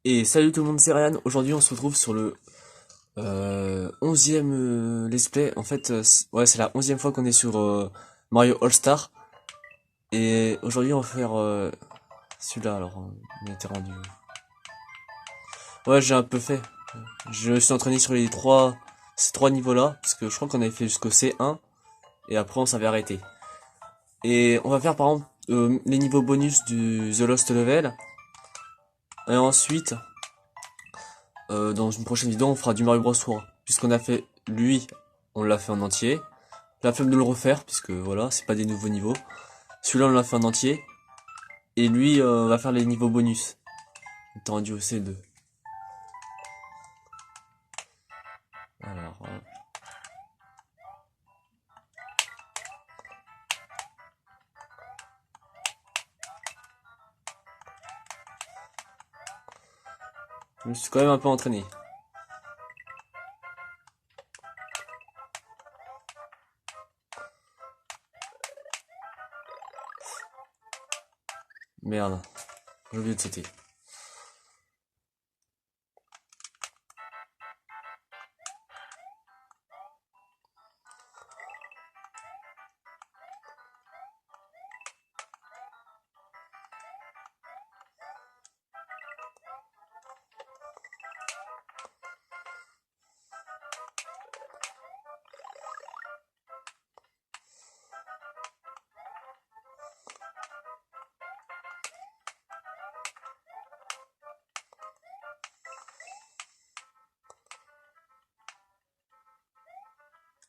Et salut tout le monde, c'est Ryan. Aujourd'hui, on se retrouve sur le 11e let's play. En fait, ouais, c'est la 11e fois qu'on est sur Mario All-Star. Et aujourd'hui, on va faire celui-là. Alors, on était rendu. Ouais, j'ai un peu fait. Je me suis entraîné sur ces trois niveaux-là. Parce que je crois qu'on avait fait jusqu'au C1. Et après, on s'avait arrêté. Et on va faire par exemple les niveaux bonus du The Lost Level. Et ensuite, dans une prochaine vidéo, on fera du Mario Bros 3. Puisqu'on a fait lui, on l'a fait en entier. La flemme de le refaire, puisque voilà, c'est pas des nouveaux niveaux. Celui-là, on l'a fait en entier. Et lui, on va faire les niveaux bonus. On est rendu au C2. Alors, je me suis quand même un peu entraîné. Merde, j'ai oublié de sauter.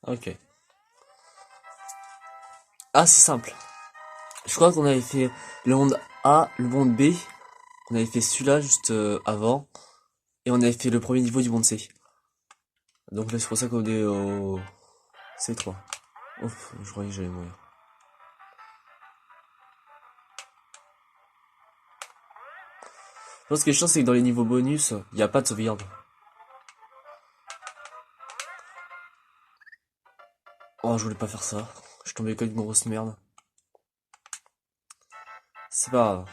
Ok. Ah, c'est simple. Je crois qu'on avait fait le monde A, le monde B. On avait fait celui-là juste avant. Et on avait fait le premier niveau du monde C. Donc là, c'est pour ça qu'on est au C3. Ouf, je croyais que j'allais mourir. Je pense que je pense c'est que dans les niveaux bonus, il n'y a pas de sauvegarde. Oh, je voulais pas faire ça. Je tombais comme une grosse merde. C'est pas grave.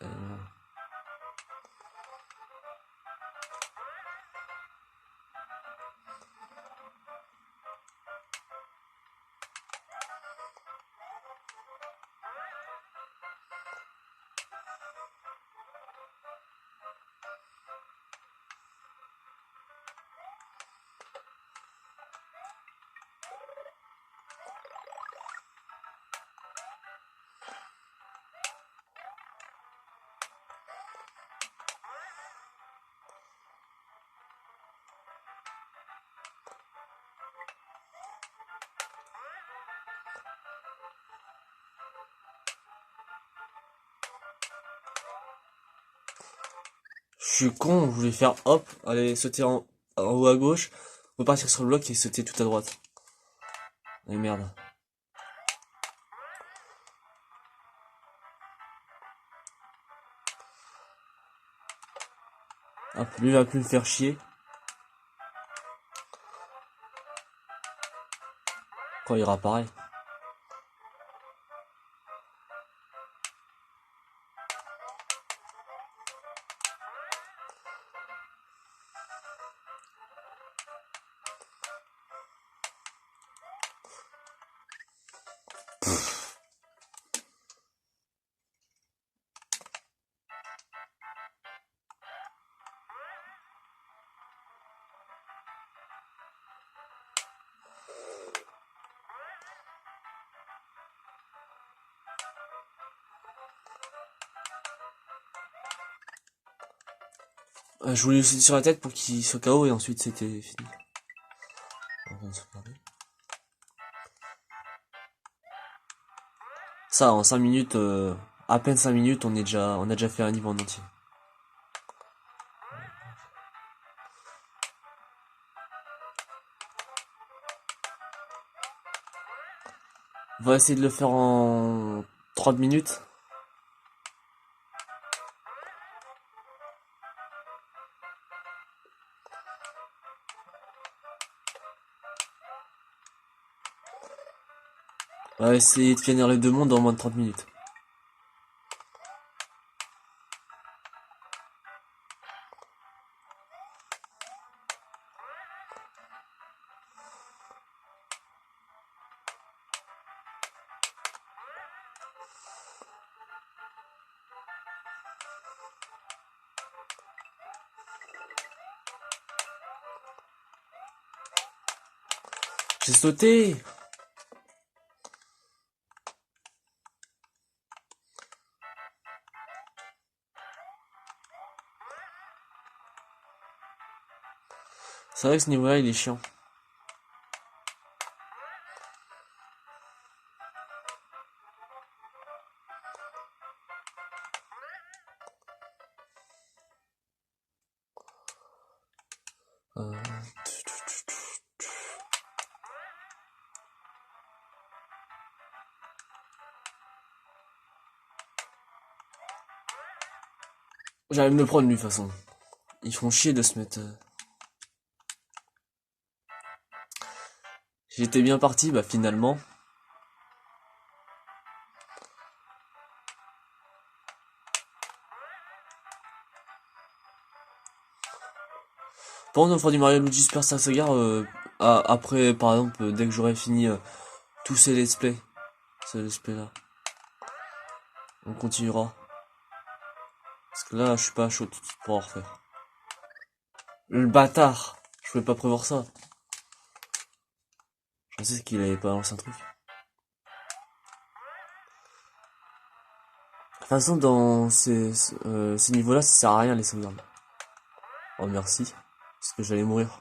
Euh, Je suis con, je voulais faire hop, aller sauter en haut à gauche, repartir sur le bloc et sauter tout à droite. Et merde. Hop, lui va plus me faire chier. Quand il ira pareil. Je voulais lui sauter sur la tête pour qu'il soit KO et ensuite c'était fini. On va se regarder. Ça, en 5 minutes, à peine 5 minutes, on a déjà fait un niveau en entier. On va essayer de le faire en 30 minutes. On va essayer de finir les deux mondes en moins de 30 minutes. J'ai sauté! C'est vrai que ce niveau-là, il est chiant. Euh, J'allais me le prendre lui de toute façon. Ils font chier de se mettre. J'étais bien parti, bah finalement. Par contre, on fera du Mario Luigi Super Star Saga après, par exemple, dès que j'aurai fini tous ces let's play. Ces let's play là. On continuera. Parce que là, je suis pas chaud tout de suite pour en refaire. Le bâtard! Je pouvais pas prévoir ça. Je pensais qu'il avait pas lancé un truc. De toute façon, dans ces niveaux-là, ça sert à rien les sauvegardes. Oh merci. Parce que j'allais mourir.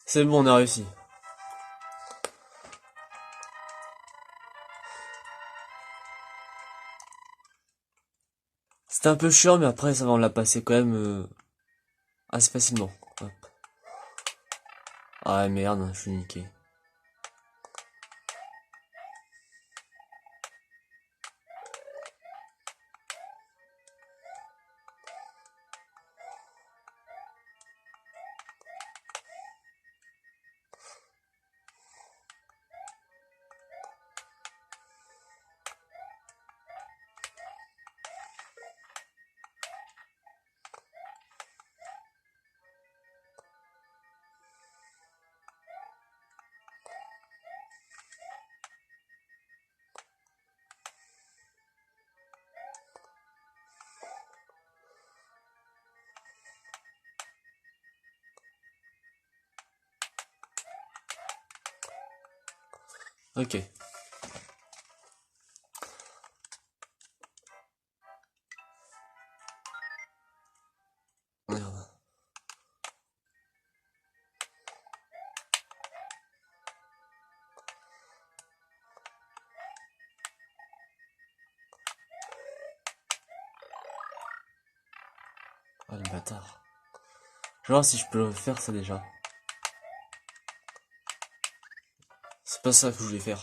C'est bon, on a réussi. C'était un peu chiant, mais après, ça va, on l'a passé quand même assez facilement. Hop. Ah merde, je suis niqué. Ok. Merde. Ah le bâtard. Je vais voir si je peux le faire ça déjà. C'est pas ça que je voulais faire.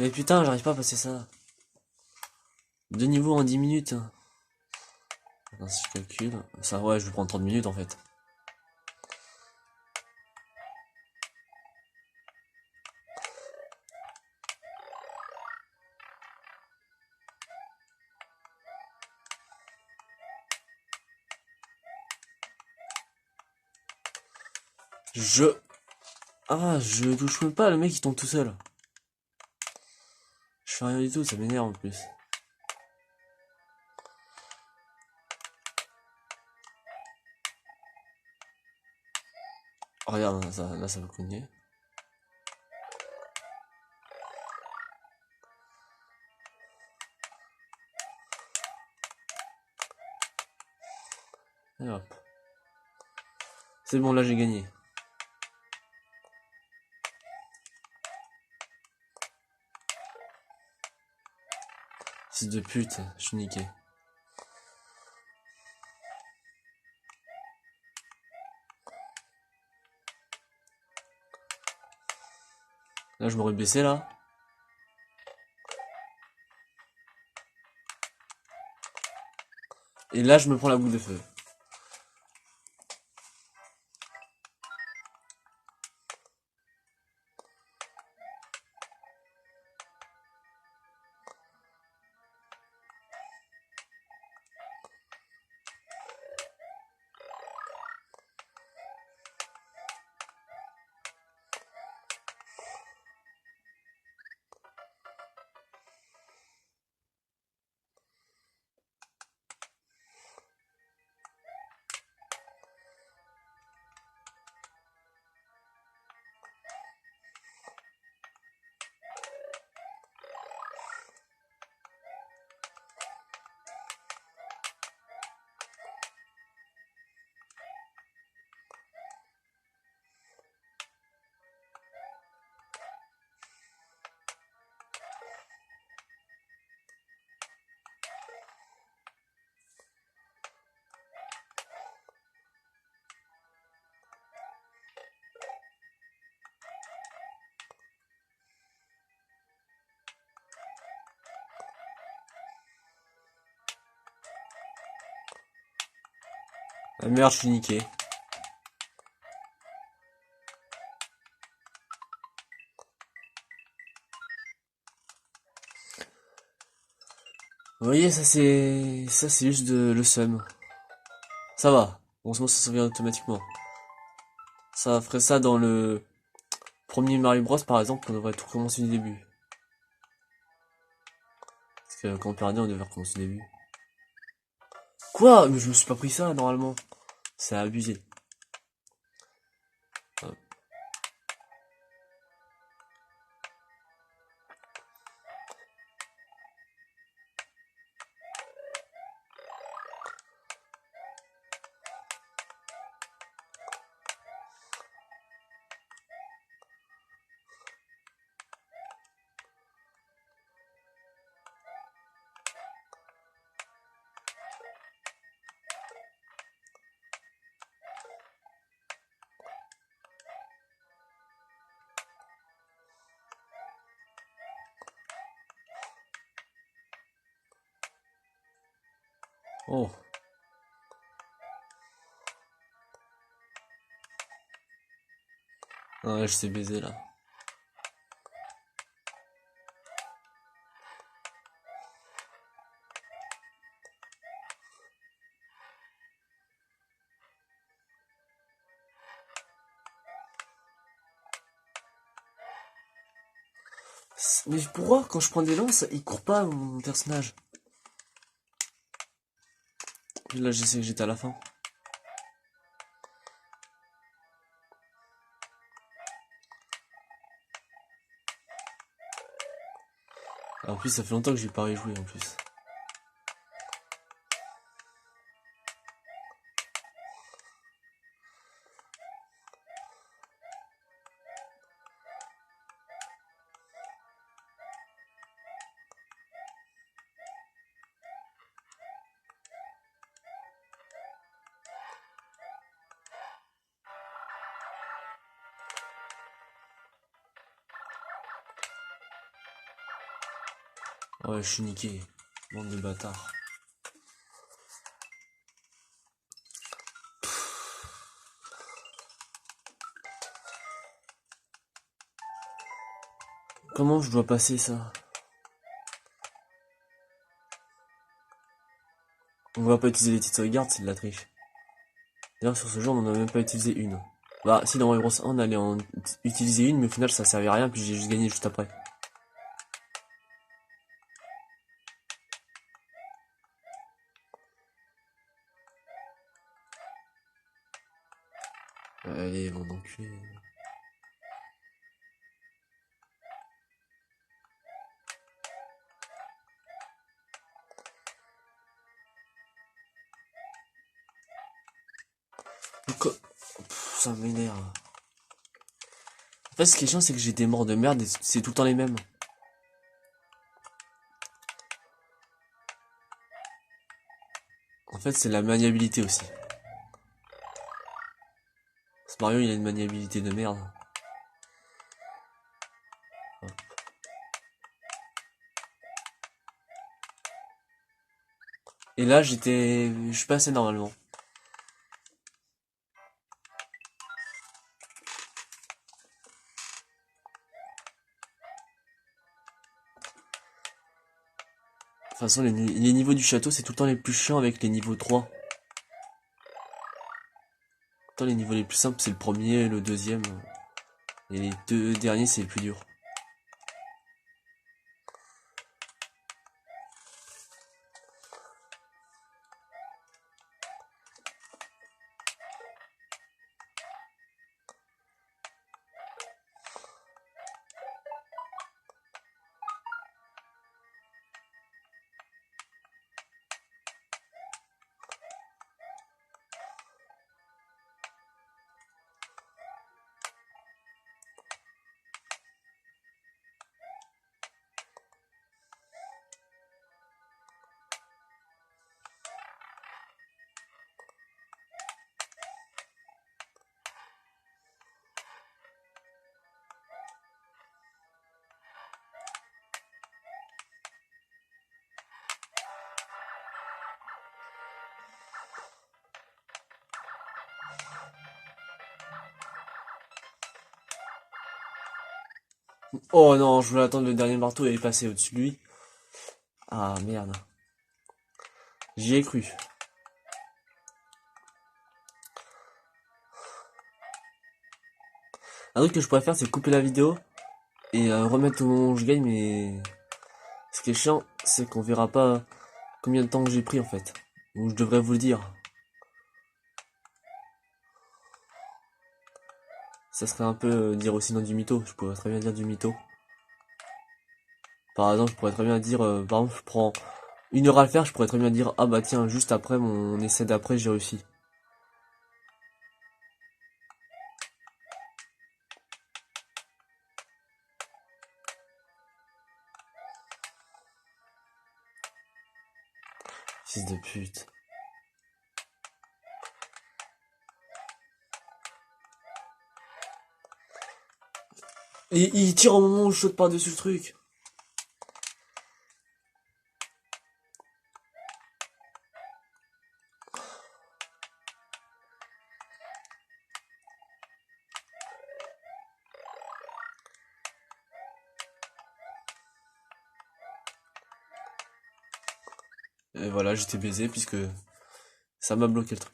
Mais putain, j'arrive pas à passer ça. 2 niveaux en 10 minutes. Attends, si je calcule. Ça, ouais, je vais prendre 30 minutes en fait. Je touche même pas, le mec il tombe tout seul. Je fais rien du tout, ça m'énerve en plus. Oh, regarde, là ça va cogner. Et hop. C'est bon, là j'ai gagné. Fils de pute, je suis niqué. Là je m'aurais baissé là. Et là je me prends la boule de feu. Ah merde, je suis niqué. Vous voyez, ça c'est juste le seum. Ça va. Heureusement, ça sauvegarde automatiquement. Ça ferait ça dans le premier Mario Bros par exemple, on devrait tout recommencer du début. Parce que quand on perdait, on devait recommencer du début. Quoi? Mais je me suis pas pris ça normalement. C'est abusé. Hop. Oh. Ah ouais, je sais baiser là. Mais pourquoi quand je prends des lances, il court pas mon personnage? Là, je sais que j'étais à la fin. En plus, ça fait longtemps que j'ai pas rejoué en plus. Ah ouais, je suis niqué. Bande de bâtards. Comment je dois passer ça? On va pas utiliser les petites sauvegardes, c'est de la triche. D'ailleurs, sur ce jeu, on en a même pas utilisé une. Bah, si dans Heroes 1, on allait en utiliser une, mais au final, ça servait à rien, puis j'ai juste gagné juste après. Allez, mon enculé. Ça m'énerve. En fait, ce qui est chiant, c'est que j'ai des morts de merde et c'est tout le temps les mêmes. En fait, c'est la maniabilité aussi. Ce Mario, il a une maniabilité de merde. Et là, je suis passé normalement. De toute façon, les niveaux du château, c'est tout le temps les plus chiants avec les niveaux 3. Tout le temps, les niveaux les plus simples, c'est le premier, le deuxième. Et les deux derniers, c'est les plus durs. Oh non, je voulais attendre le dernier marteau et passer au-dessus de lui. Ah merde. J'y ai cru. Un truc que je pourrais faire, c'est couper la vidéo et remettre au moment où je gagne, mais ce qui est chiant, c'est qu'on verra pas combien de temps que j'ai pris en fait. Ou je devrais vous le dire. Ça serait un peu dire aussi non du mytho. Je pourrais très bien dire du mytho. Par exemple, je pourrais très bien dire, par exemple, je prends 1 heure à le faire, je pourrais très bien dire, ah bah tiens, juste après mon essai d'après, j'ai réussi. Fils de pute. Et il tire au moment où je saute par-dessus le truc. Et voilà, j'étais baisé puisque ça m'a bloqué le truc.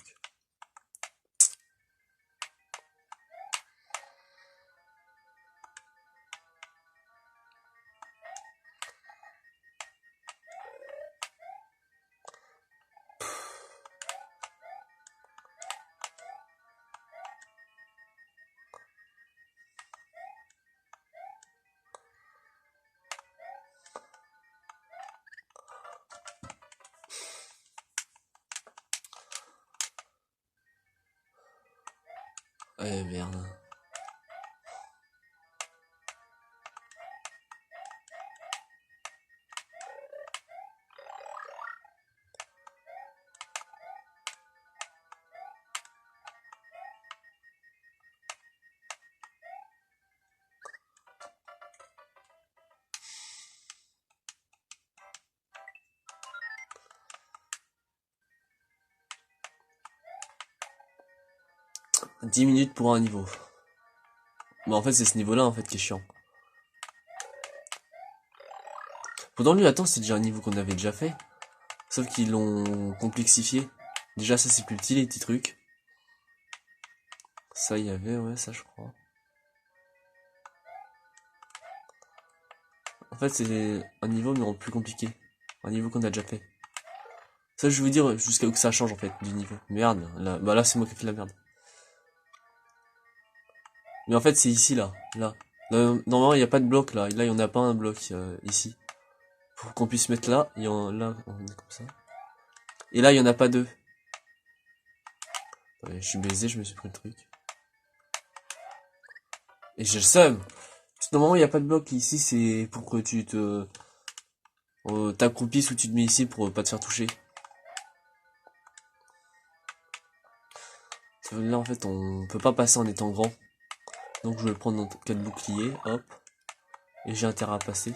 Eh merde. 10 minutes pour un niveau. Mais en fait, c'est ce niveau-là, en fait, qui est chiant. Pourtant, lui, attends, c'est déjà un niveau qu'on avait déjà fait. Sauf qu'ils l'ont complexifié. Déjà, ça, c'est plus petit, les petits trucs. Ça, il y avait, ouais, ça, je crois. En fait, c'est un niveau, mais en plus compliqué. Un niveau qu'on a déjà fait. Ça, je veux dire, jusqu'à où que ça change, en fait, du niveau. Merde, là, bah là, c'est moi qui ai fait la merde. Mais en fait, c'est ici, là. Là, normalement, il n'y a pas de bloc, là. Là, il n'y en a pas un bloc, ici. Pour qu'on puisse mettre là, là, on est comme ça. Et là, il n'y en a pas deux. Ouais, je suis baisé, je me suis pris le truc. Et j'ai le seum. Parce que normalement, il n'y a pas de bloc. Ici, c'est pour que tu te... t'accroupisses ou tu te mets ici pour pas te faire toucher. Là, en fait, on peut pas passer en étant grand. Donc, je vais prendre notre 4 boucliers. Hop. Et j'ai intérêt à passer.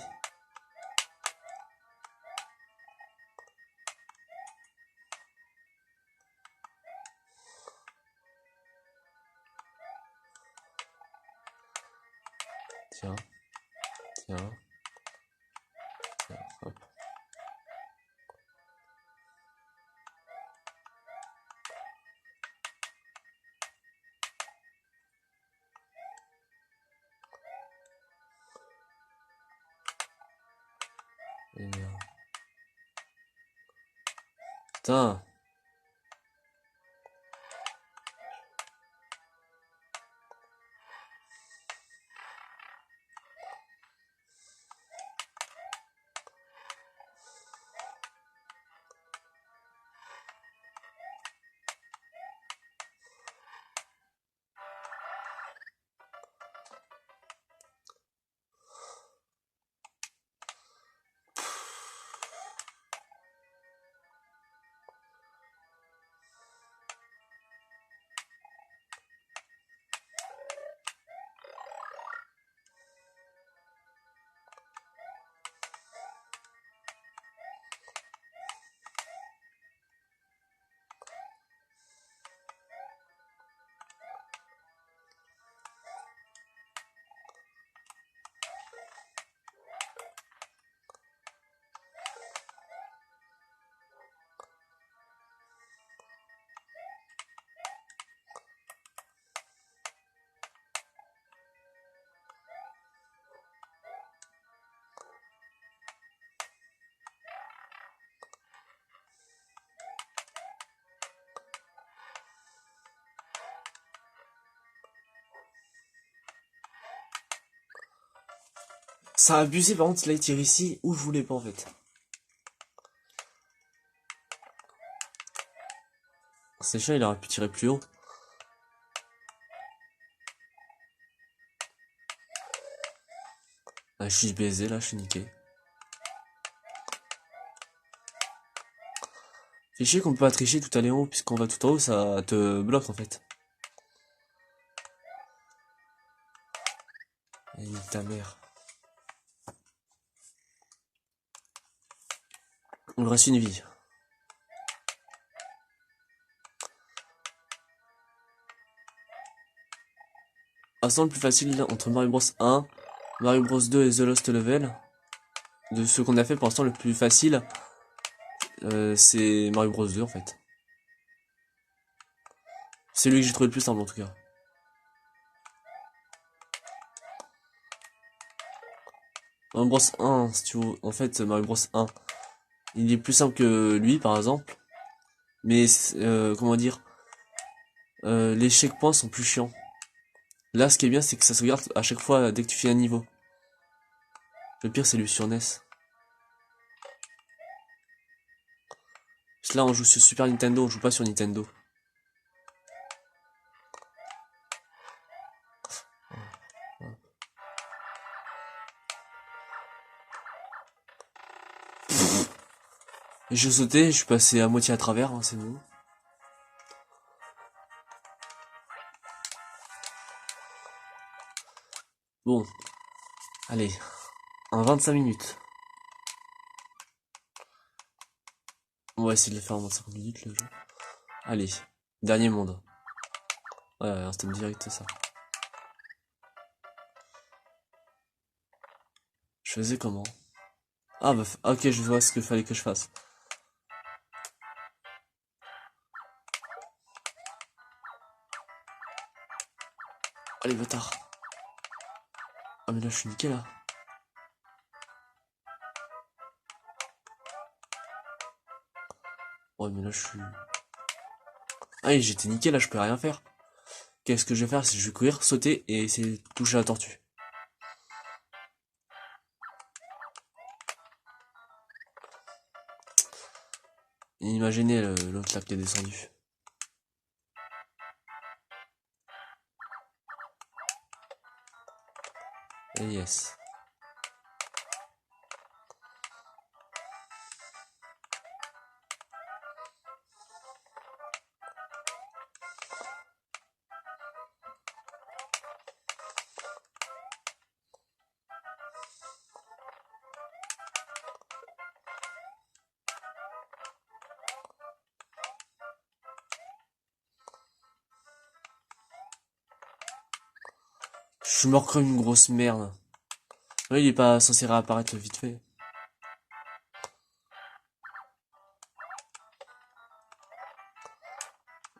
Tiens. Tiens. Tiens. Hop. Et merde. Putain. Ça a abusé, par contre, là, il tire ici où je voulais pas, en fait. C'est chiant, il aurait pu tirer plus haut. Là, je suis baisé, là, je suis niqué. Fait chier qu'on peut pas tricher tout aller en haut, puisqu'on va tout en haut, ça te bloque, en fait. Et ta mère. Il me reste une vie. Instant le plus facile entre Mario Bros 1, Mario Bros 2 et The Lost Level. De ce qu'on a fait pour l'instant, le plus facile, c'est Mario Bros 2 en fait. C'est lui que j'ai trouvé le plus simple en tout cas. Mario Bros 1, si tu veux, en fait, Mario Bros 1, il est plus simple que lui par exemple. Mais, comment dire, les checkpoints sont plus chiants. Là, ce qui est bien, c'est que ça se regarde à chaque fois dès que tu fais un niveau. Le pire, c'est lui sur NES. Parce que là, on joue sur Super Nintendo, on joue pas sur Nintendo. J'ai sauté, je suis passé à moitié à travers, hein, c'est bon. Bon, allez, en 25 minutes. On va essayer de le faire en 25 minutes le jeu. Allez, dernier monde. Ouais, un step direct, c'est ça. Je faisais comment? Ah bah, ok, je vois ce qu'il fallait que je fasse. Allez, bâtard. Ah mais là, je suis niqué, là. Ouais, mais là, je suis... Ah, j'étais niqué, là, je peux rien faire. Qu'est-ce que je vais faire? C'est que je vais courir, sauter et essayer de toucher la tortue. Imaginez l'autre là qui est descendu. Et yes. Je suis mort comme une grosse merde. Ouais, il est pas censé réapparaître vite fait.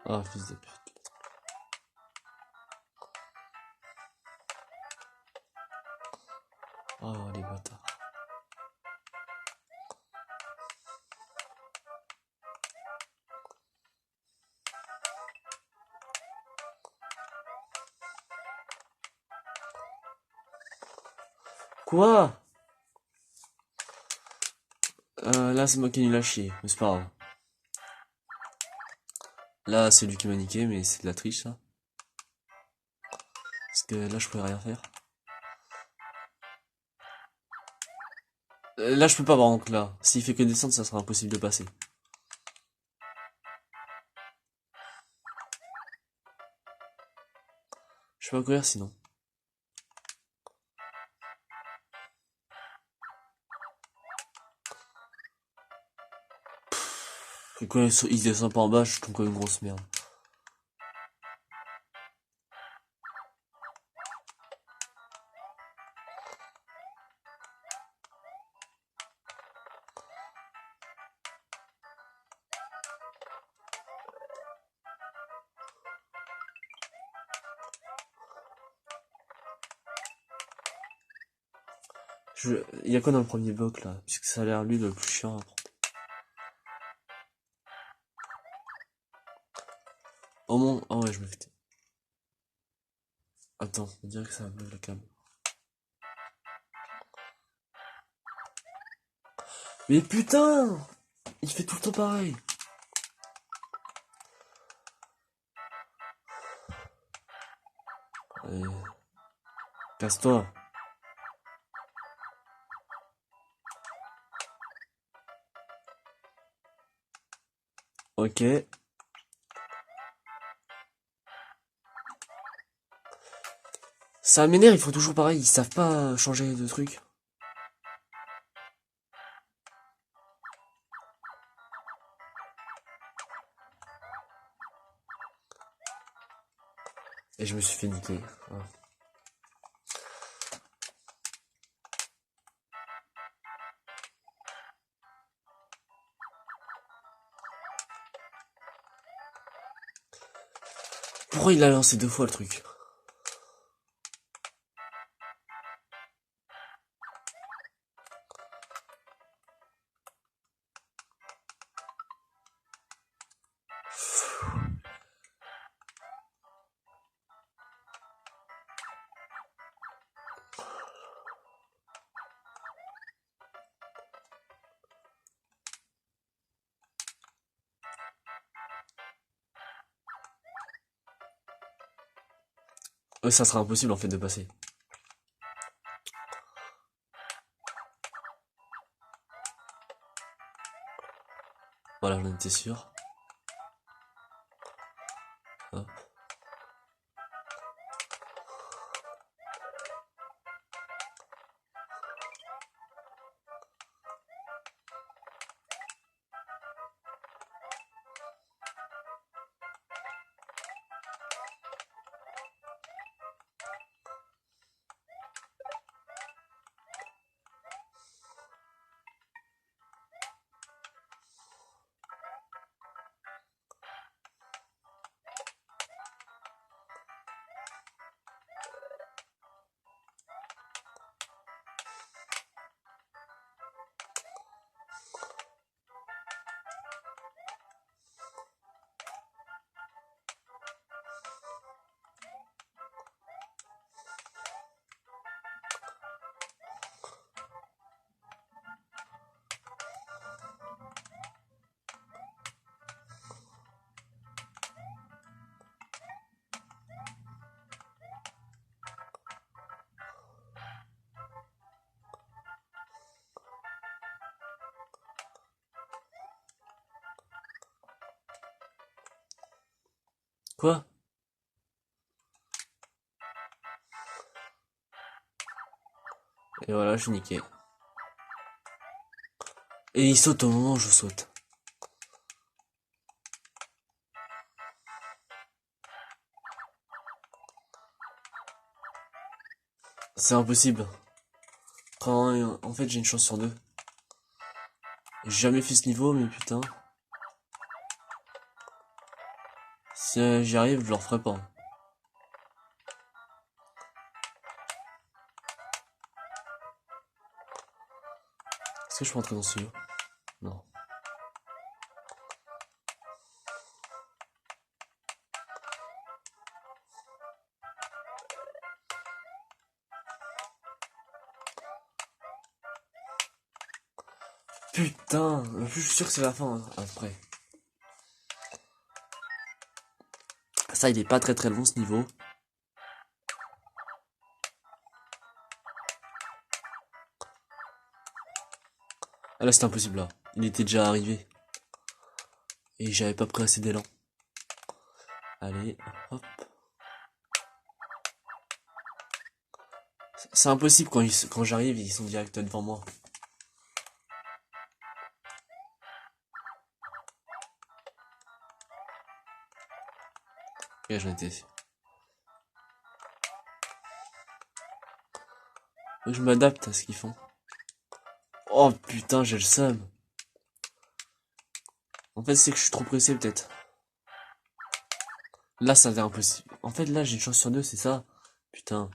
Ah, fils de pute. Oh, les bâtards. Quoi? Là, c'est moi qui ai nul à chier. Mais c'est pas grave. Là, c'est lui qui m'a niqué, mais c'est de la triche, ça. Parce que là, je pourrais rien faire. Là, je peux pas, par contre, là. S'il fait que descendre, ça sera impossible de passer. Je peux pas courir sinon. Et quand il descend pas en bas, je tombe comme une grosse merde. Il y a quoi dans le premier bloc là? Puisque ça a l'air lui le plus chiant à prendre. Oh mon. Oh ouais, je me fais. Attends, on dirait que ça bug la cam. Mais putain! Il fait tout le temps pareil. Allez. Casse-toi. Ok. Ça m'énerve, ils font toujours pareil, ils savent pas changer de truc. Et je me suis fait niquer. Voilà. Pourquoi il a lancé deux fois le truc? Ça sera impossible en fait de passer. Voilà, j'en étais sûr. Hop. Quoi? Et voilà, je suis niqué. Et il saute au moment où je saute. C'est impossible. En fait, j'ai une chance sur deux. J'ai jamais fait ce niveau, mais putain. Si j'y arrive, je le referai pas. Est-ce que je peux rentrer dans ce lieu? Non. Putain, je suis sûr que c'est la fin, hein, après. Ça, il est pas très long ce niveau. Ah là, c'était impossible là. Il était déjà arrivé. Et j'avais pas pris assez d'élan. Allez, hop. C'est impossible quand j'arrive, ils sont direct devant moi. Ok, j'en étais. Je m'adapte à ce qu'ils font. Oh putain, j'ai le seum. En fait, c'est que je suis trop pressé peut-être. Là, ça devient impossible. En fait, là, j'ai une chance sur deux, c'est ça. Putain.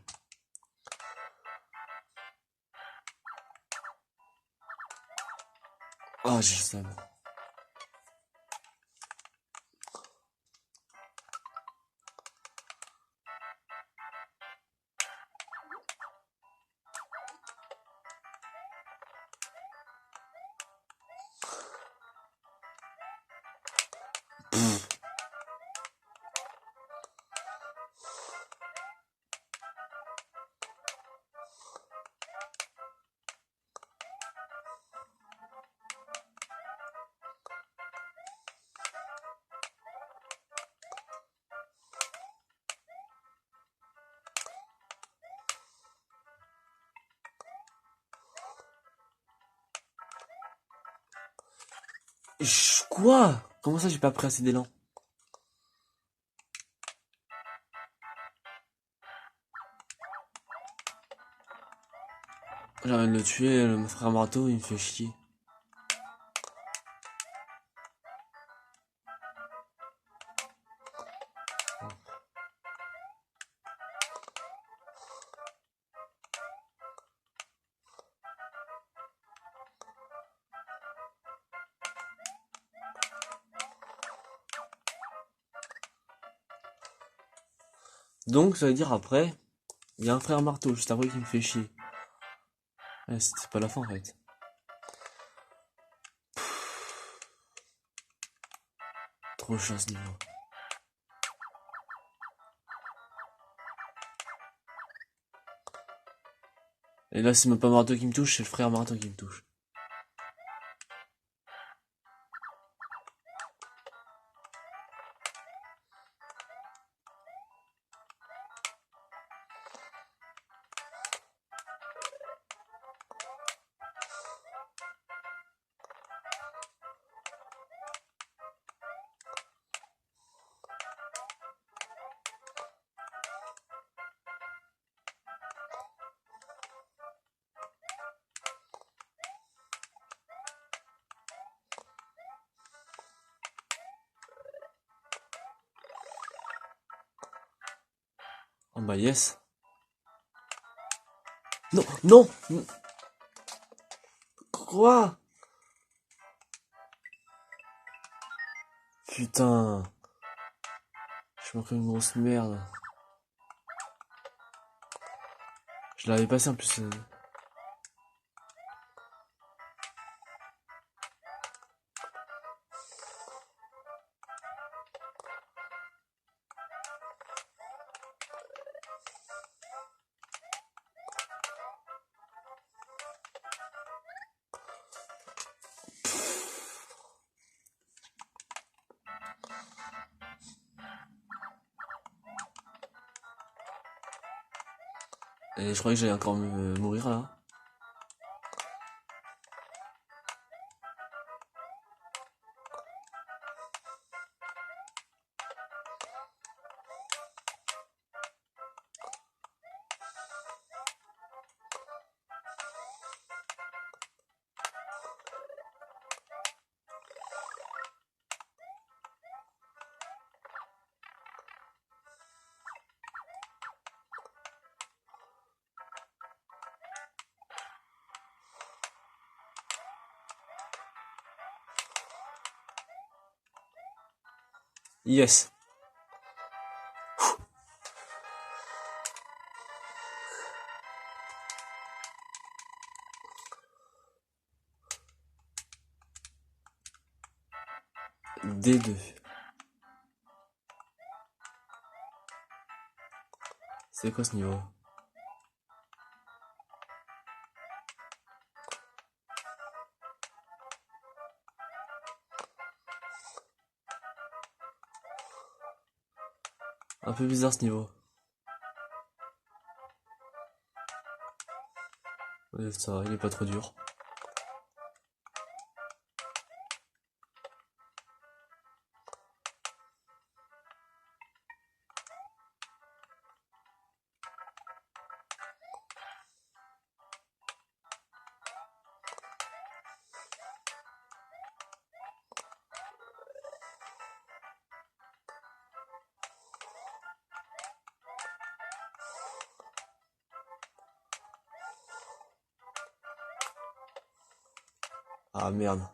Oh, j'ai le seum. Quoi? Comment ça, j'ai pas pris assez d'élan? J'ai envie de le tuer, mon frère marteau, il me fait chier. Donc, ça veut dire après, il y a un frère marteau juste après qui me fait chier. Ouais, c'était pas la fin en fait. Trop chiant ce niveau. Et là, c'est même pas marteau qui me touche, c'est le frère marteau qui me touche. Oh bah yes. Non, non, quoi? Putain, je me fais une grosse merde. Je l'avais passé en plus. Et je croyais que j'allais encore mourir là. Yes. D2. C'est quoi ce niveau? Un peu bizarre ce niveau. Ouais, ça va, il est pas trop dur. Ah merde.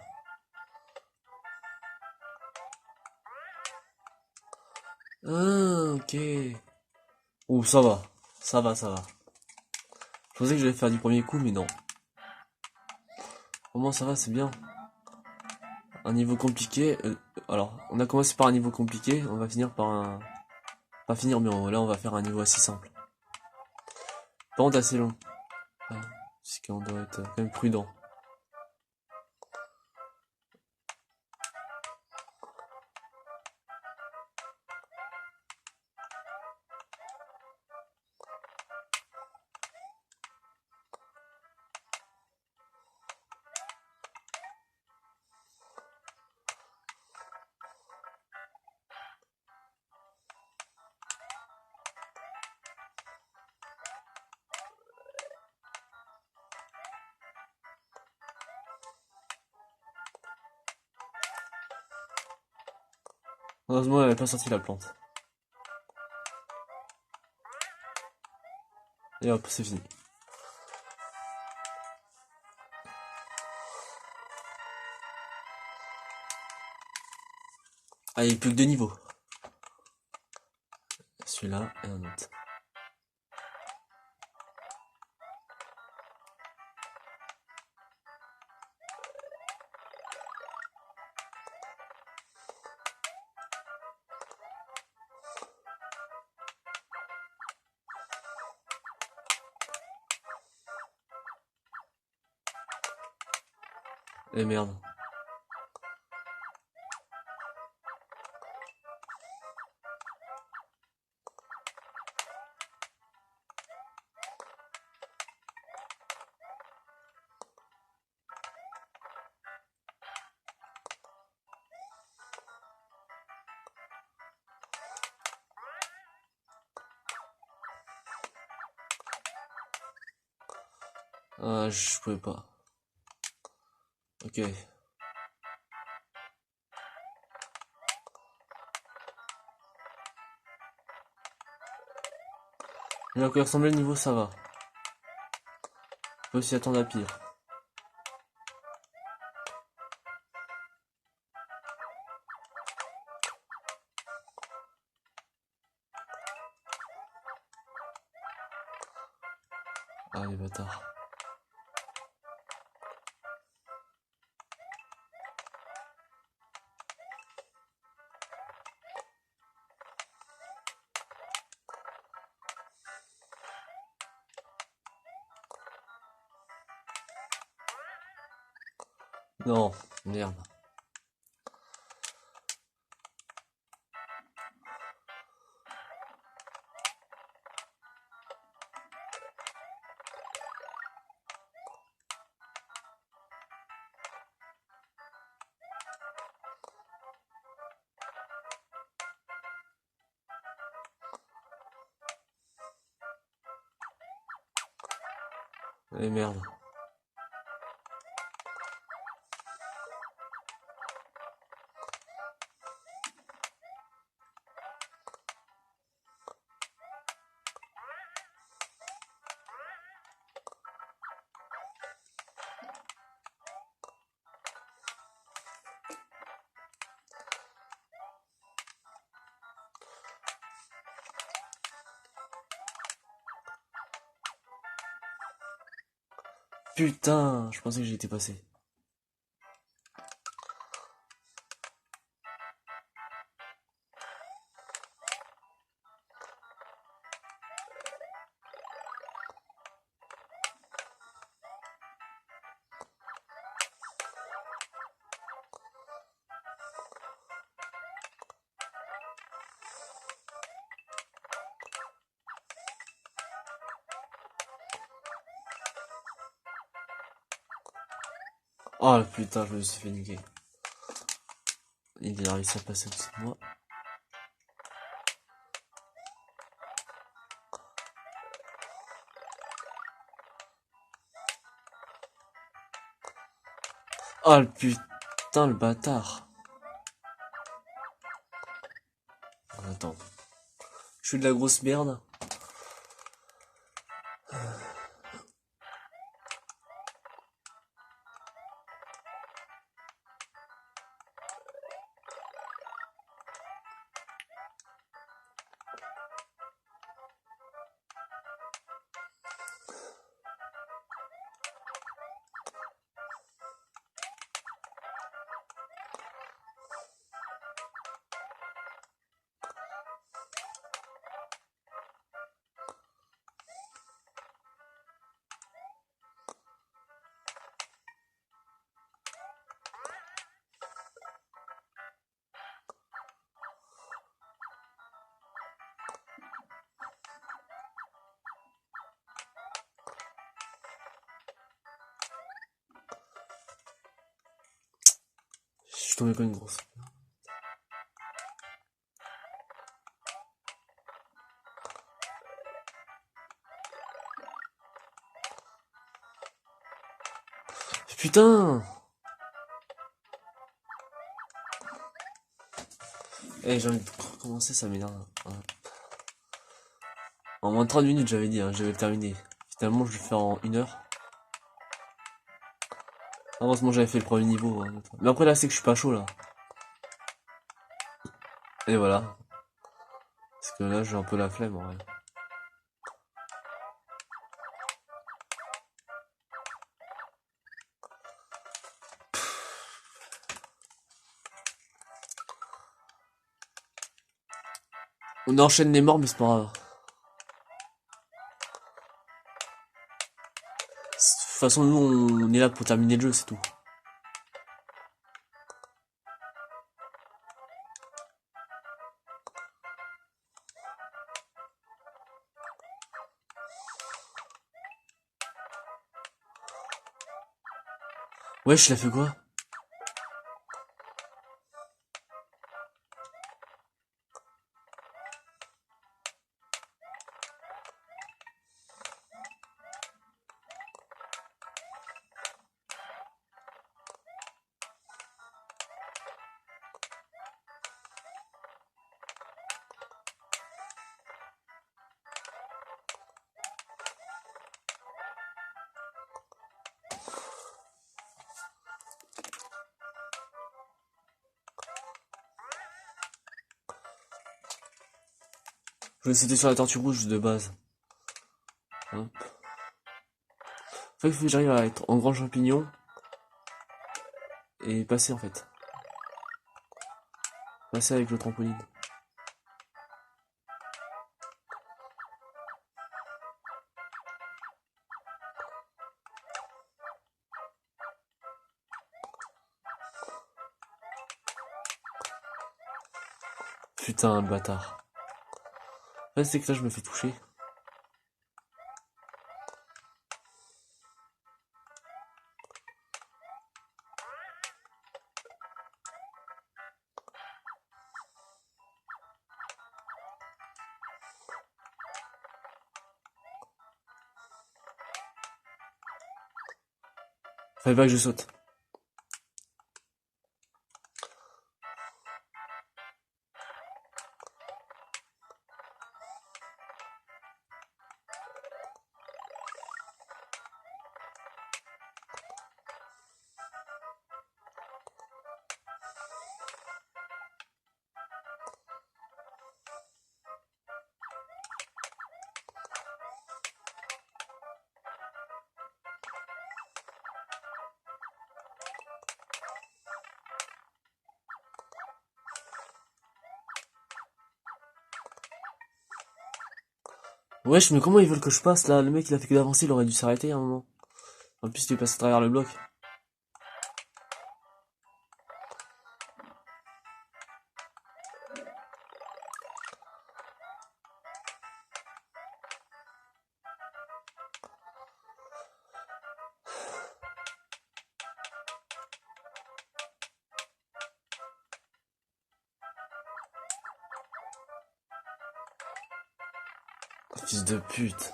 Ah, ok. Ouh, ça va. Ça va, ça va. Je pensais que j'allais faire du premier coup, mais non. Au moins, ça va, c'est bien. Un niveau compliqué. Alors, on a commencé par un niveau compliqué, on va finir par un... Pas finir, mais là, on va faire un niveau assez simple. Par contre, assez long. Ah, parce qu'on doit être quand même prudent. Heureusement, elle avait pas sorti la plante. Et hop, c'est fini. Ah, il n'y a plus que deux niveaux. Celui-là et un autre. Et merde. Ah, je pouvais pas. Ok. Mais encore ressembler le niveau, ça va. On peut s'y attendre à pire. Ah, les bâtards. Non, merde. Et merde. Putain, je pensais que j'étais passé. Oh putain, je me suis fait niquer. Il a réussi à passer au-dessus de moi. Oh le putain, le bâtard. Attends. Je suis de la grosse merde. Je suis tombé comme une grosse. Putain. Eh, j'ai envie de recommencer, ça m'énerve. Ouais. En moins de 30 minutes, j'avais dit, hein, j'avais terminé. Finalement, je vais le faire en 1 heure. Heureusement, j'avais fait le premier niveau. Hein. Mais après, là, c'est que je suis pas chaud, là. Et voilà. Parce que là, j'ai un peu la flemme, en vrai. On enchaîne les morts, mais c'est pas grave. De toute façon, nous, on est là pour terminer le jeu, c'est tout. Ouais, je l'ai fait quoi? Je vais sauter sur la tortue rouge de base. Hop. Faut que j'arrive à être en grand champignon. Et passer, en fait. Passer avec le trampoline. Putain, le bâtard. Ouais, c'est que là, je me fais toucher. Fallait pas que je saute. Wesh, mais comment ils veulent que je passe là? Le mec il a fait que d'avancer, il aurait dû s'arrêter à un moment. En plus, il est passé à travers le bloc. Fils de pute.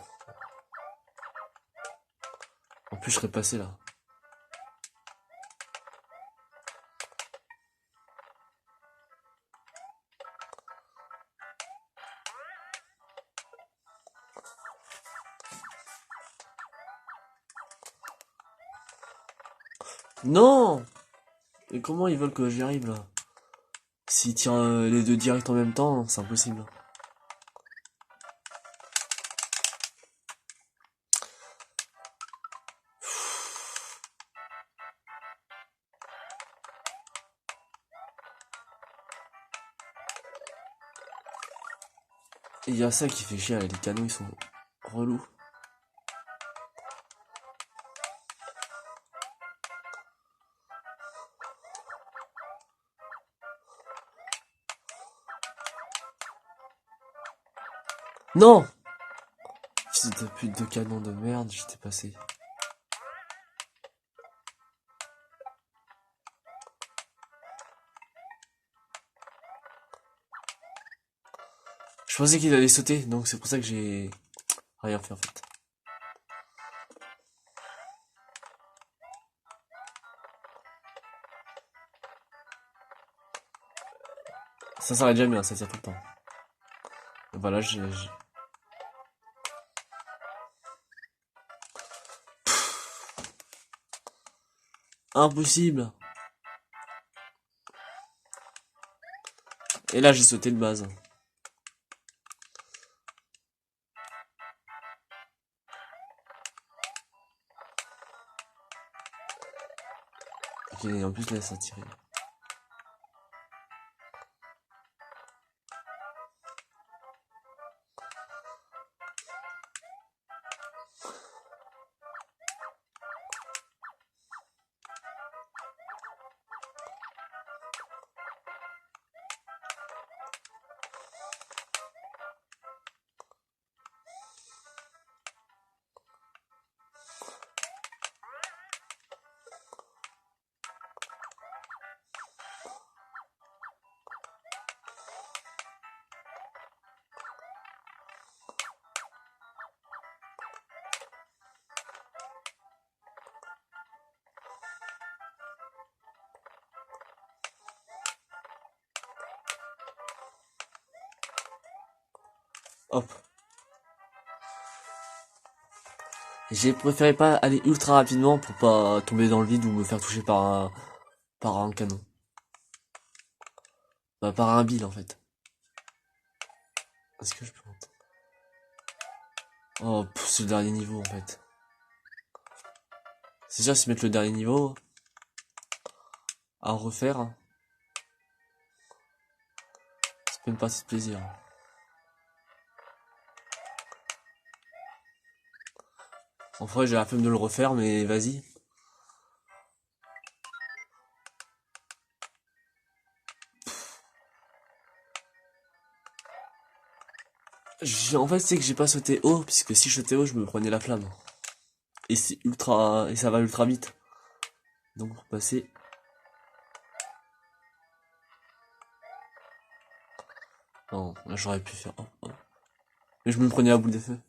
En plus, je serais passé là. Non! Et comment ils veulent que j'y arrive là? S'ils tirent les deux directs en même temps, c'est impossible. Et il y a ça qui fait chier, les canons ils sont relous. Non! Fils de pute de canon de merde, j'étais passé. Je pensais qu'il allait sauter, donc c'est pour ça que j'ai rien fait en fait. Ça s'arrête jamais, hein, ça tire tout le temps. Et voilà, Impossible! Et là, j'ai sauté de base. Ok, en plus, là, ça tirait. Hop. J'ai préféré pas aller ultra rapidement pour pas tomber dans le vide ou me faire toucher par un canon. Bah, par un bill en fait. Est-ce que je peux monter? Oh, c'est le dernier niveau en fait. C'est sûr, si mettre le dernier niveau à refaire, c'est pas une partie de plaisir. En vrai, j'ai la flemme de le refaire, mais vas-y. En fait, c'est que j'ai pas sauté haut, puisque si je sautais haut, je me prenais la flamme. Et c'est ultra, et ça va ultra vite. Donc pour passer. Non, là j'aurais pu faire. Oh, oh. Mais je me prenais à bout des feux.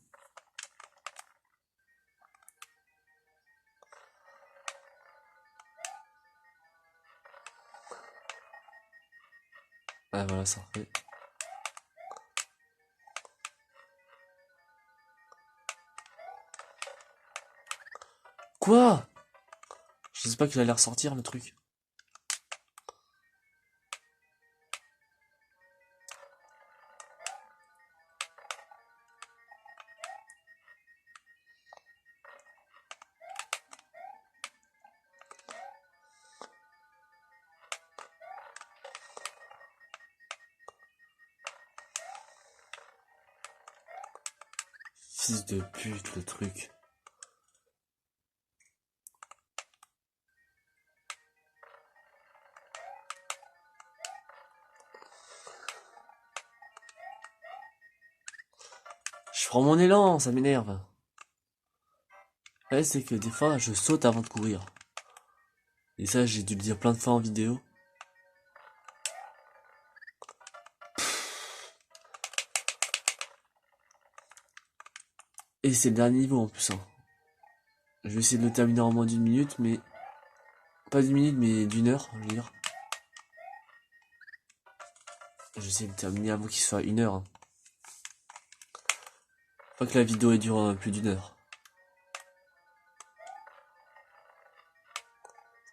Ah voilà, ça fait. Quoi? Je sais pas qu'il allait ressortir le truc. Fils de pute, le truc. Je prends mon élan, ça m'énerve. Ouais, c'est que des fois, je saute avant de courir. Et ça, j'ai dû le dire plein de fois en vidéo. Et c'est le dernier niveau en plus. Hein. Je vais essayer de le terminer en moins d'une minute, mais... Pas d'une minute, mais d'une heure, je veux dire. Je vais essayer de le terminer avant qu'il soit 1 heure. Hein. Pas que la vidéo dure plus d'1 heure.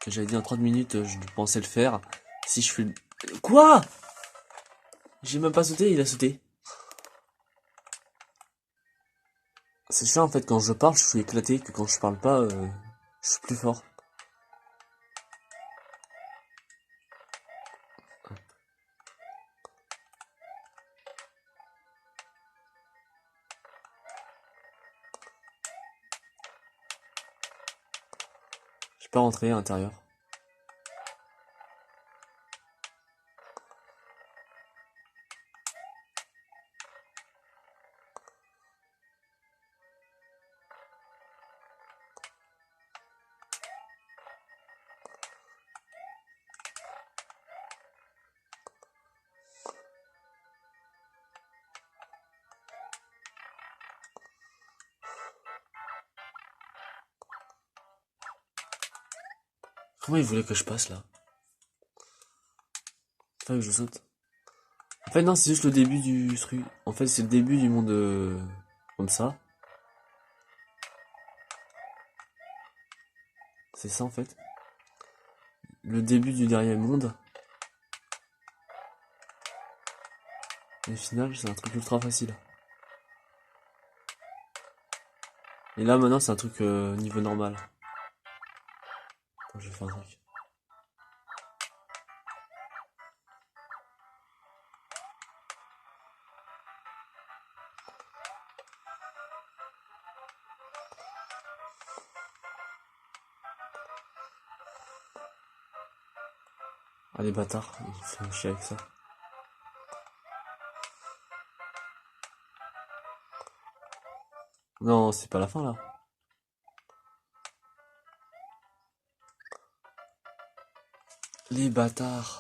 Que j'avais dit en 30 minutes, je pensais le faire. Si je fais... Quoi? J'ai même pas sauté, il a sauté. C'est chiant en fait, quand je parle, je suis éclaté, que quand je parle pas, je suis plus fort. Je peux rentrer à l'intérieur. Comment il voulait que je passe là? Pas que je saute. En fait non, c'est juste le début du truc. En fait c'est le début du monde comme ça. C'est ça en fait. Le début du dernier monde. Et au final c'est un truc ultra facile. Et là maintenant c'est un truc niveau normal. Attends, je vais faire un truc. Ah les bâtards, ils font chier avec ça. Non, c'est pas la fin là. Les bâtards.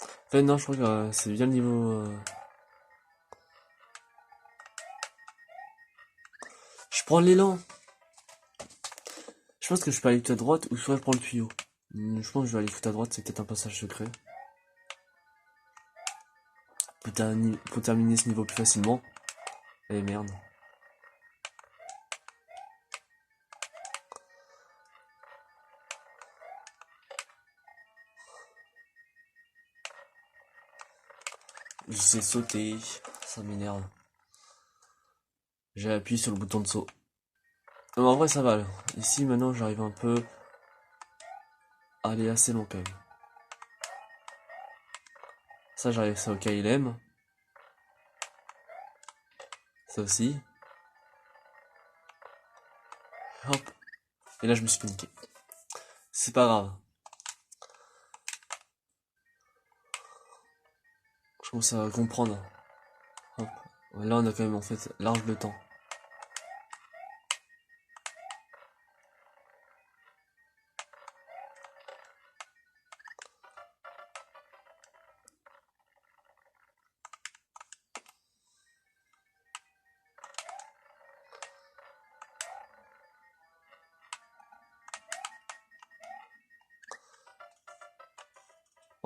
En fait non, je crois que c'est bien le niveau... Je prends l'élan. Je pense que je peux aller tout à droite ou soit je prends le tuyau. Je pense que je vais aller tout à droite, c'est peut-être un passage secret. Pour terminer ce niveau plus facilement. Eh merde. J'ai sauté, ça m'énerve. J'ai appuyé sur le bouton de saut. Non, mais en vrai ça va. Là. Ici maintenant j'arrive un peu à aller assez long quand même. Ça j'arrive, ça au KLM. Ça aussi. Hop. Et là je me suis paniqué. C'est pas grave. Je commence à comprendre. Hop. Là on a quand même en fait large le temps.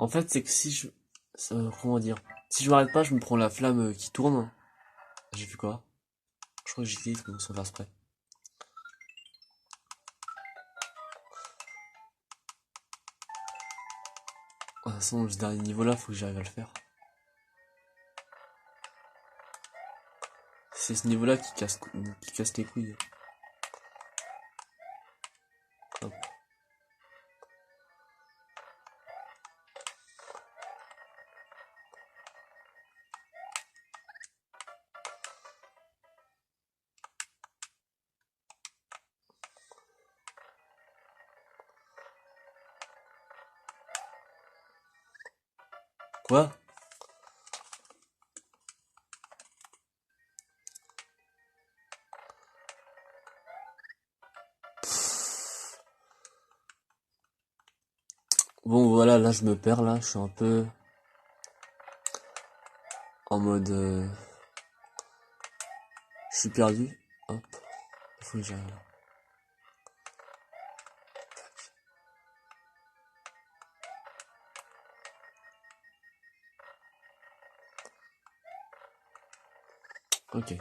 En fait, c'est que si je... comment dire? Si je m'arrête pas, je me prends la flamme qui tourne. J'ai fait quoi? Je crois que j'ai cliqué sans faire exprès. De toute façon, ce dernier niveau là, faut que j'arrive à le faire. C'est ce niveau là qui casse les couilles. Hop. Quoi? Bon voilà, là je me perds là, je suis un peu en mode je suis perdu. Hop, il faut que j'aille là. Ok.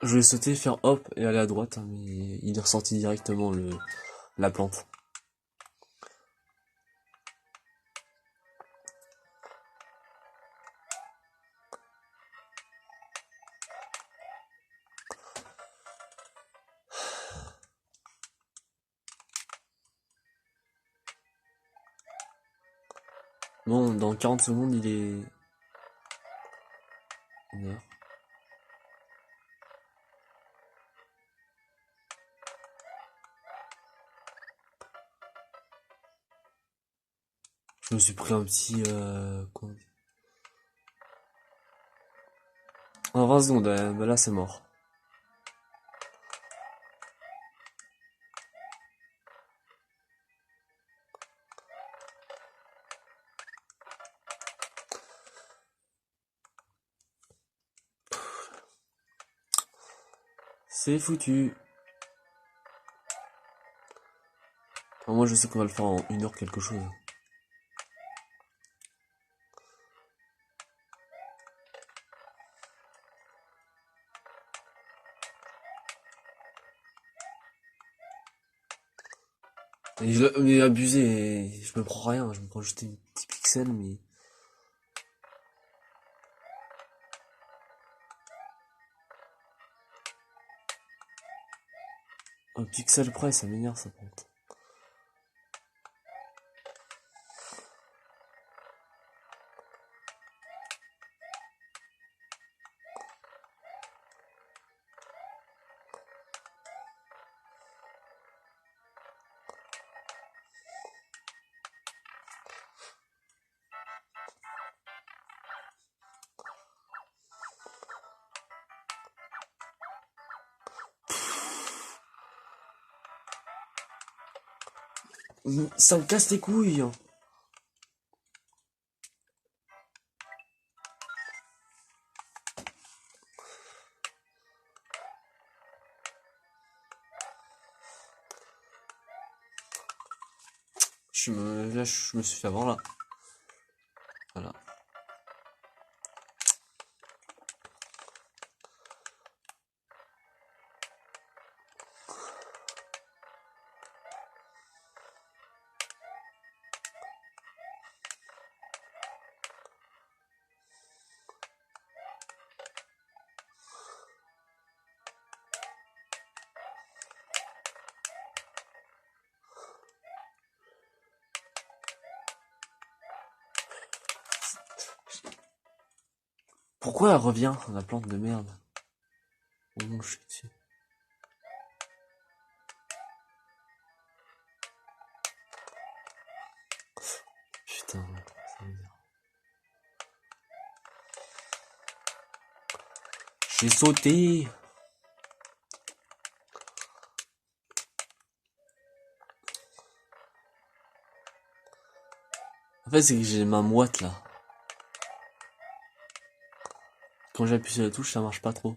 Je vais sauter, faire hop et aller à droite, hein, mais il est ressorti directement la plante. Bon, dans 40 secondes, il est 1 heure. Je me suis pris un petit... quoi. En 20 secondes, bah là c'est mort. C'est foutu. Enfin, moi je sais qu'on va le faire en 1 heure quelque chose. Mais abusé, je me prends rien, je me prends juste une petite pixel, mais... Un pixel près, ça m'énerve ça prend. Ça me casse les couilles. Là, je me suis fait avoir là. Voilà. Pourquoi elle revient, la plante de merde? Oh non, je suis dessus. J'ai sauté. En fait, c'est que j'ai ma moite là. Quand j'appuie sur la touche, ça marche pas trop.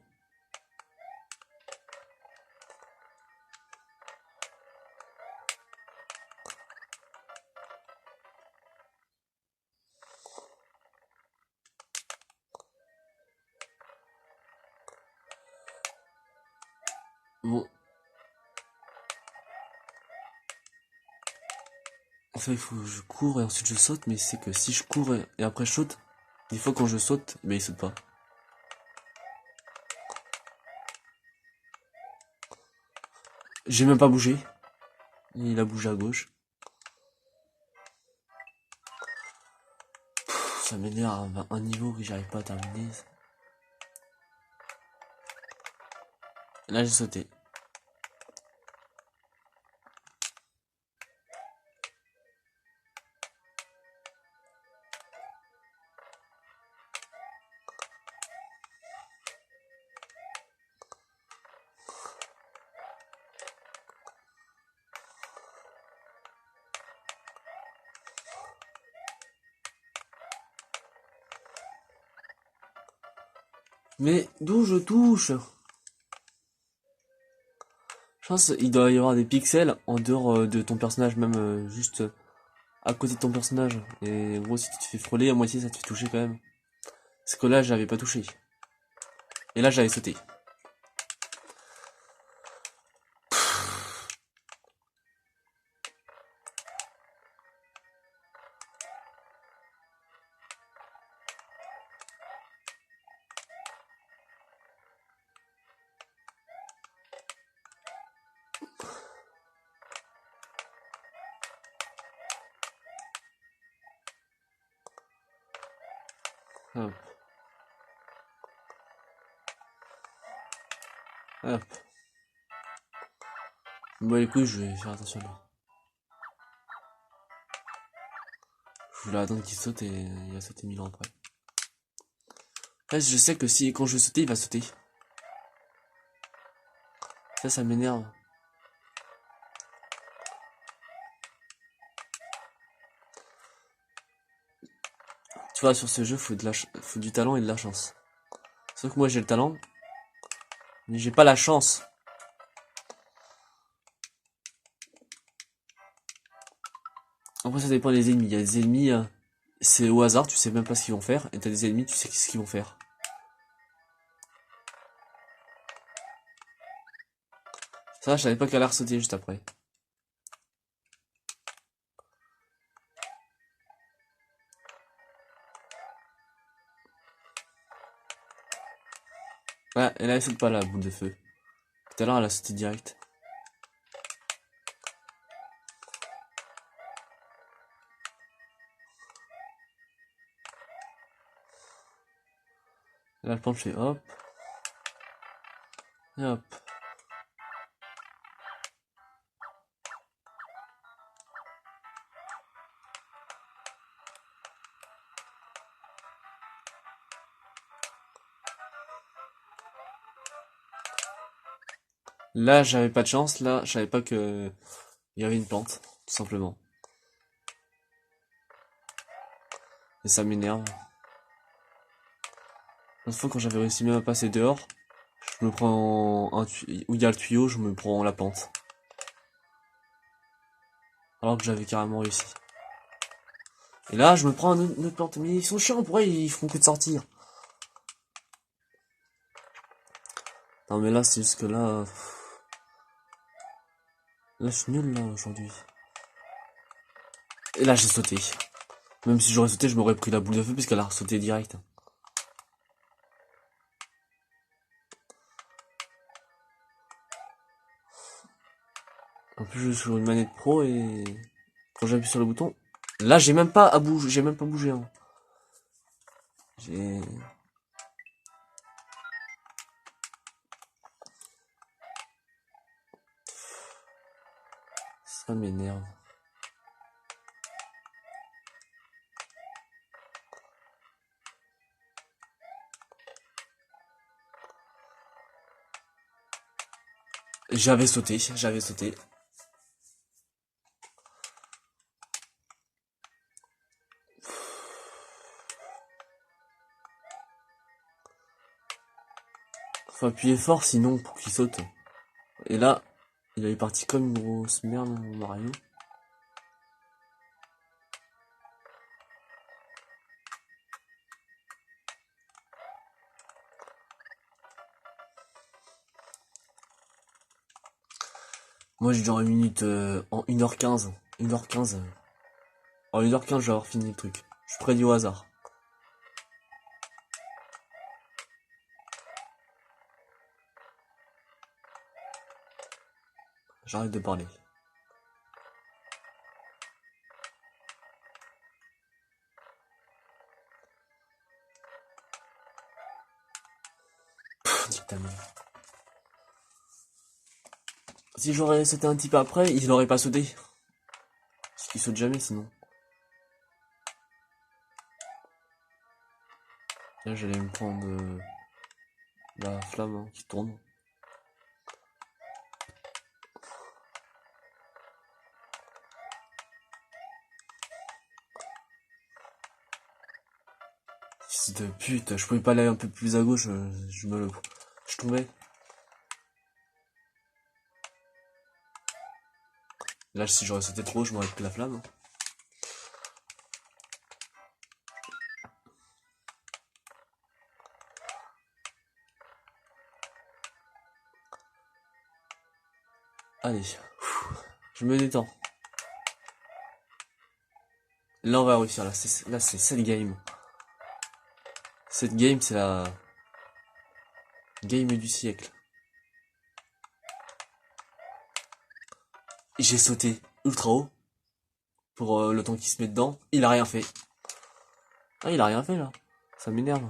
Bon. En fait, il faut que je cours et ensuite je saute, mais c'est que si je cours et après je saute, des fois quand je saute, mais il saute pas. J'ai même pas bougé. Il a bougé à gauche. Ça m'énerve, un niveau que j'arrive pas à terminer. Là j'ai sauté. Mais d'où je touche? Je pense qu'il doit y avoir des pixels en dehors de ton personnage, même juste à côté de ton personnage. Et en gros, si tu te fais frôler à moitié, ça te fait toucher quand même. Parce que là, j'avais pas touché. Et là, j'avais sauté. Hop, hop. Bon, les couilles, je vais faire attention à lui. Je voulais attendre qu'il saute et il va sauter 1000 ans après. Là, je sais que si quand je vais sauter, il va sauter. Ça m'énerve. Tu vois, sur ce jeu, faut du talent et de la chance. Sauf que moi, j'ai le talent, mais j'ai pas la chance. Après, ça dépend des ennemis. Il y a des ennemis, c'est au hasard, tu sais même pas ce qu'ils vont faire. Et t'as des ennemis, tu sais ce qu'ils vont faire. Ça, je savais pas qu'elle allait sauter juste après. Ouais, et là, elle saute pas la boule de feu. Tout à l'heure, elle a sauté direct. Là, le plan, je fais hop. Et hop. Là, j'avais pas de chance. Là, je savais pas que il y avait une plante, tout simplement. Et ça m'énerve. L'autre fois, quand j'avais réussi même à passer dehors, je me prends où il y a le tuyau, je me prends la plante. Alors que j'avais carrément réussi. Et là, je me prends une autre plante. Mais ils sont chiants, pourquoi ils font que de sortir? Non, mais là, c'est juste que là... Là, je suis nul, là, aujourd'hui. Et là, j'ai sauté. Même si j'aurais sauté, je m'aurais pris la boule de feu, puisqu'elle a sauté direct. En plus, je suis sur une manette pro, et... Quand j'appuie sur le bouton... Là, j'ai même pas à bouger, j'ai même pas bougé, hein. J'ai... Ça m'énerve. J'avais sauté, j'avais sauté. Faut appuyer fort sinon pour qu'il saute. Et là, il est parti comme une grosse merde, Mario. Moi j'ai genre une minute en 1h15. 1h15. En 1h15 je vais avoir fini le truc. Je suis prédit au hasard. J'arrête de parler. Nique ta mère. Si j'aurais sauté un petit peu après, il aurait pas sauté. Parce qu'il saute jamais sinon. Là j'allais me prendre la flamme hein, qui tourne. Fils de pute, je pouvais pas aller un peu plus à gauche, je tombais. Là si j'aurais sauté trop, je m'aurais pris la flamme. Allez, je me détends. Là on va réussir, là c'est cette game. Cette game c'est la game du siècle. J'ai sauté ultra haut pour le temps qu'il se met dedans. Il a rien fait. Ah il a rien fait là. Ça m'énerve.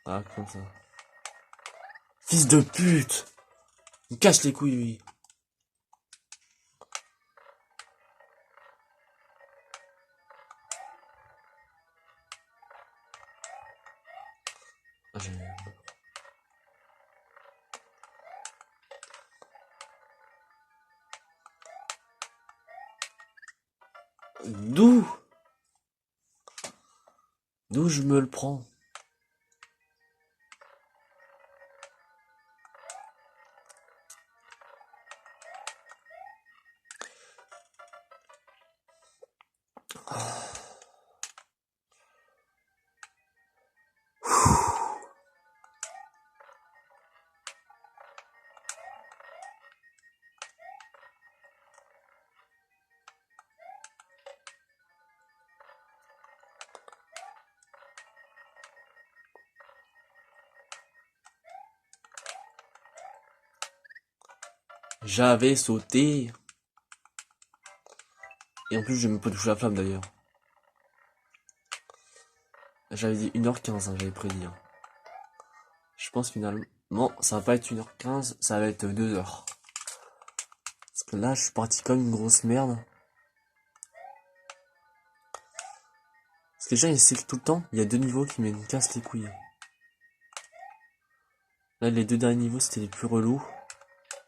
Ah comme ça. Fils de pute. Il me cache les couilles lui. Ah, D'où je me le prends? J'avais sauté. Et en plus, j'ai même pas touché la flamme d'ailleurs. J'avais dit 1h15, hein, j'avais prédit. Hein. Je pense finalement, ça va pas être 1h15, ça va être 2h. Parce que là, je suis parti comme une grosse merde. Parce que déjà, il sait que tout le temps, il y a 2 niveaux qui me cassent les couilles. Là, les 2 derniers niveaux, c'était les plus relous.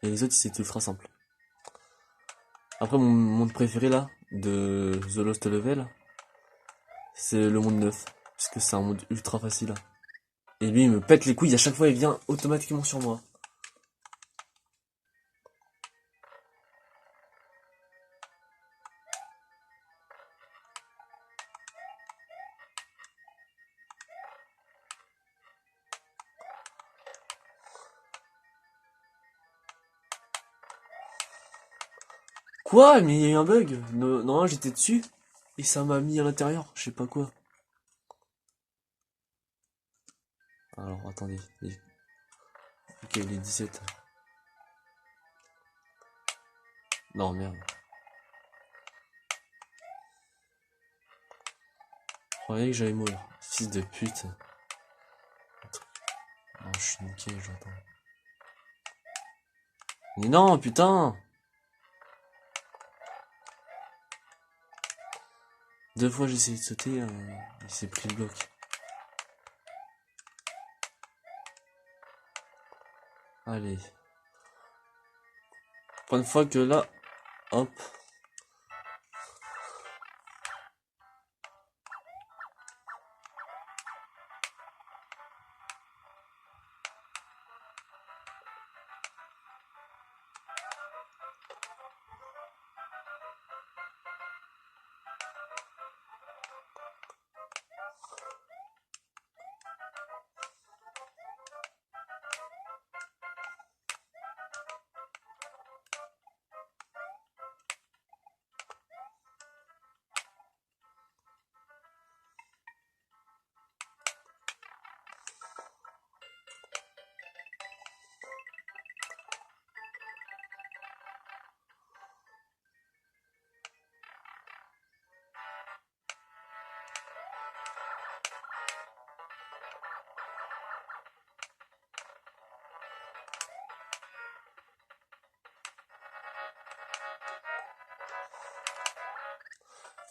Et les autres, c'était ultra simple. Après, mon monde préféré là, de The Lost Level, c'est le monde 9. Parce que c'est un monde ultra facile. Et lui, il me pète les couilles, à chaque fois, il vient automatiquement sur moi. Quoi? Mais il y a eu un bug. Non, j'étais dessus. Et ça m'a mis à l'intérieur. Je sais pas quoi. Alors, attendez. Ok, il est 17. Non, merde. Je croyais que j'allais mourir. Fils de pute. Non, je suis niqué, j'entends. Mais non, putain! 2 fois j'ai essayé de sauter, il s'est pris le bloc. Allez. Pour une fois que là, hop.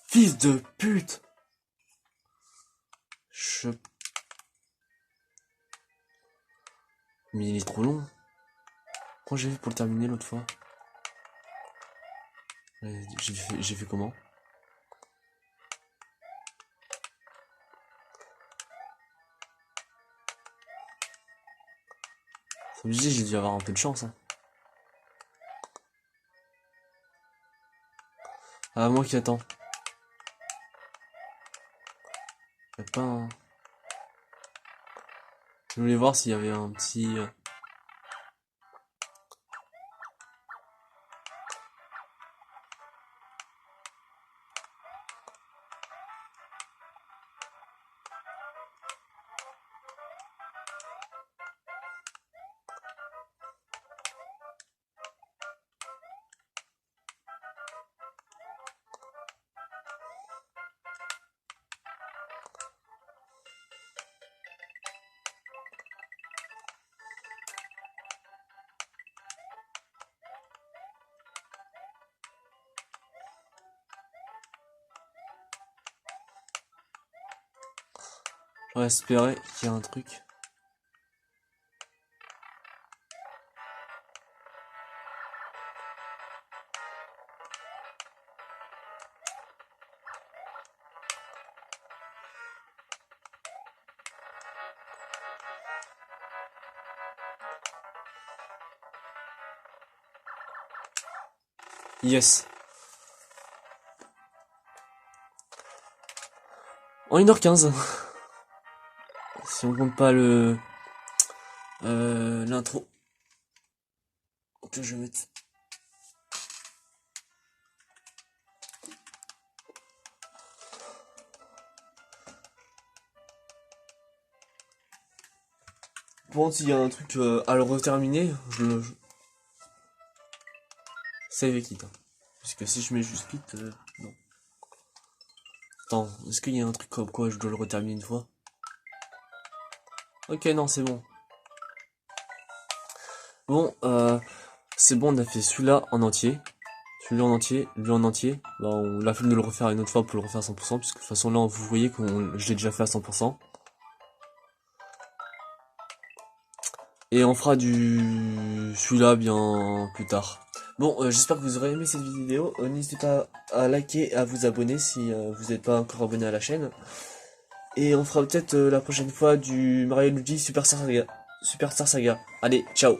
Fils de pute! Mais il est trop long. Quand j'ai fait pour le terminer l'autre fois? J'ai fait comment? Comme je dis, j'ai dû avoir un peu de chance. Hein. Ah, moi qui attends. Y'a pas un... Je voulais voir s'il y avait un petit... J'aurais espéré qu'il y ait un truc. Yes. En 1h15. Si on compte pas le... l'intro. Que je vais mettre... Bon, s'il y a un truc à le reterminer, save et quitte. Hein. Puisque si je mets juste quitte, non. Attends, est-ce qu'il y a un truc comme quoi je dois le reterminer une fois? Ok, non, c'est bon. Bon, c'est bon, on a fait celui-là en entier. Celui-là en entier, lui en entier. Bah, on l'a fait de le refaire une autre fois pour le refaire à 100%, puisque de toute façon là, vous voyez que je l'ai déjà fait à 100%. Et on fera celui-là bien plus tard. Bon, j'espère que vous aurez aimé cette vidéo. N'hésitez pas à liker et à vous abonner si vous n'êtes pas encore abonné à la chaîne. Et on fera peut-être la prochaine fois du Mario Luigi Superstar Saga. Allez, ciao!